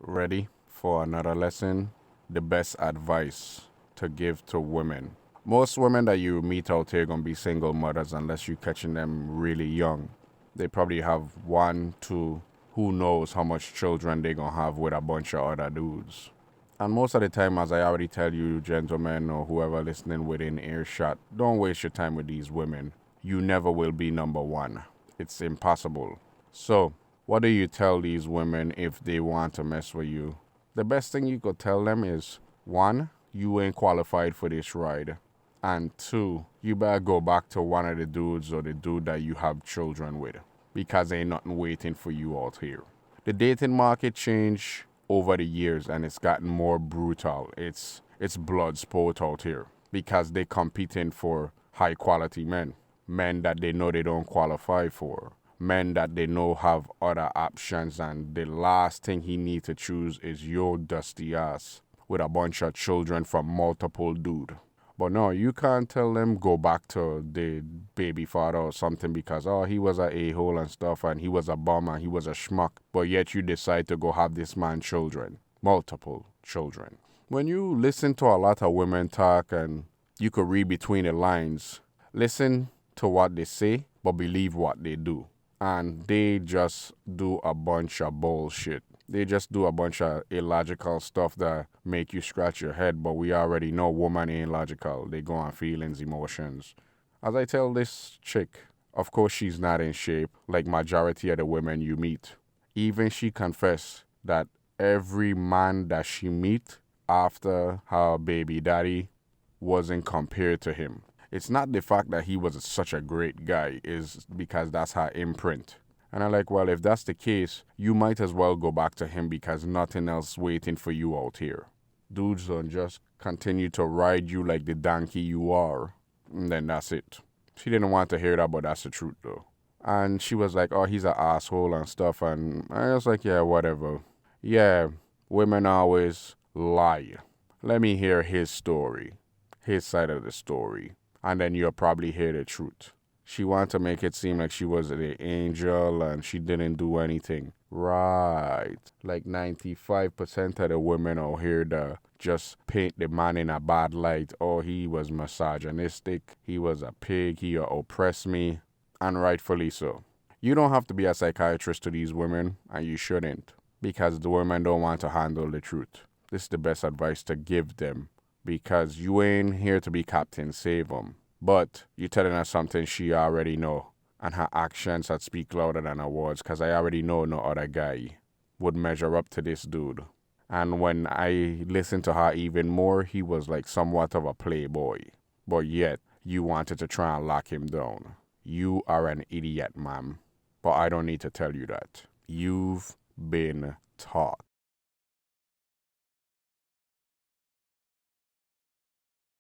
Ready for another lesson? The best advice to give to women. Most women that you meet out here gonna be single mothers unless you're catching them really young. They probably have one, two, who knows how much children they gonna have with a bunch of other dudes. And most of the time, as I already tell you, gentlemen or whoever listening within earshot, don't waste your time with these women. You never will be number one. It's impossible. So, what do you tell these women if they want to mess with you? The best thing you could tell them is, one, you ain't qualified for this ride. And two, you better go back to one of the dudes or the dude that you have children with. Because ain't nothing waiting for you out here. The dating market changed over the years and it's gotten more brutal. It's blood sport out here. Because they competing for high quality men. Men that they know they don't qualify for. Men that they know have other options, and the last thing he needs to choose is your dusty ass with a bunch of children from multiple dude. But no, you can't tell them go back to the baby father or something because, he was a a-hole and stuff and he was a bum and he was a schmuck. But yet you decide to go have this man children. Multiple children. When you listen to a lot of women talk and you could read between the lines, listen to what they say, but believe what they do. And they just do a bunch of bullshit. They just do a bunch of illogical stuff that make you scratch your head, but we already know women ain't logical. They go on feelings, emotions. As I tell this chick, of course she's not in shape, like majority of the women you meet. Even she confessed that every man that she meet after her baby daddy wasn't compared to him. It's not the fact that he was such a great guy, is because that's her imprint. And I'm like, well, if that's the case, you might as well go back to him because nothing else waiting for you out here. Dudes don't just continue to ride you like the donkey you are. And then that's it. She didn't want to hear that, but that's the truth though. And she was like, he's an asshole and stuff. And I was like, yeah, whatever. Yeah, women always lie. Let me hear his story. His side of the story. And then you'll probably hear the truth. She wanted to make it seem like she was the angel and she didn't do anything. Right. Like 95% of the women out here that just paint the man in a bad light. He was misogynistic. He was a pig. He oppressed me. And rightfully so. You don't have to be a psychiatrist to these women, and you shouldn't. Because the women don't want to handle the truth. This is the best advice to give them. Because you ain't here to be Captain Save 'em. But you're telling her something she already know. And her actions that speak louder than her words. Because I already know no other guy would measure up to this dude. And when I listened to her even more, he was like somewhat of a playboy. But yet, you wanted to try and lock him down. You are an idiot, ma'am. But I don't need to tell you that. You've been taught.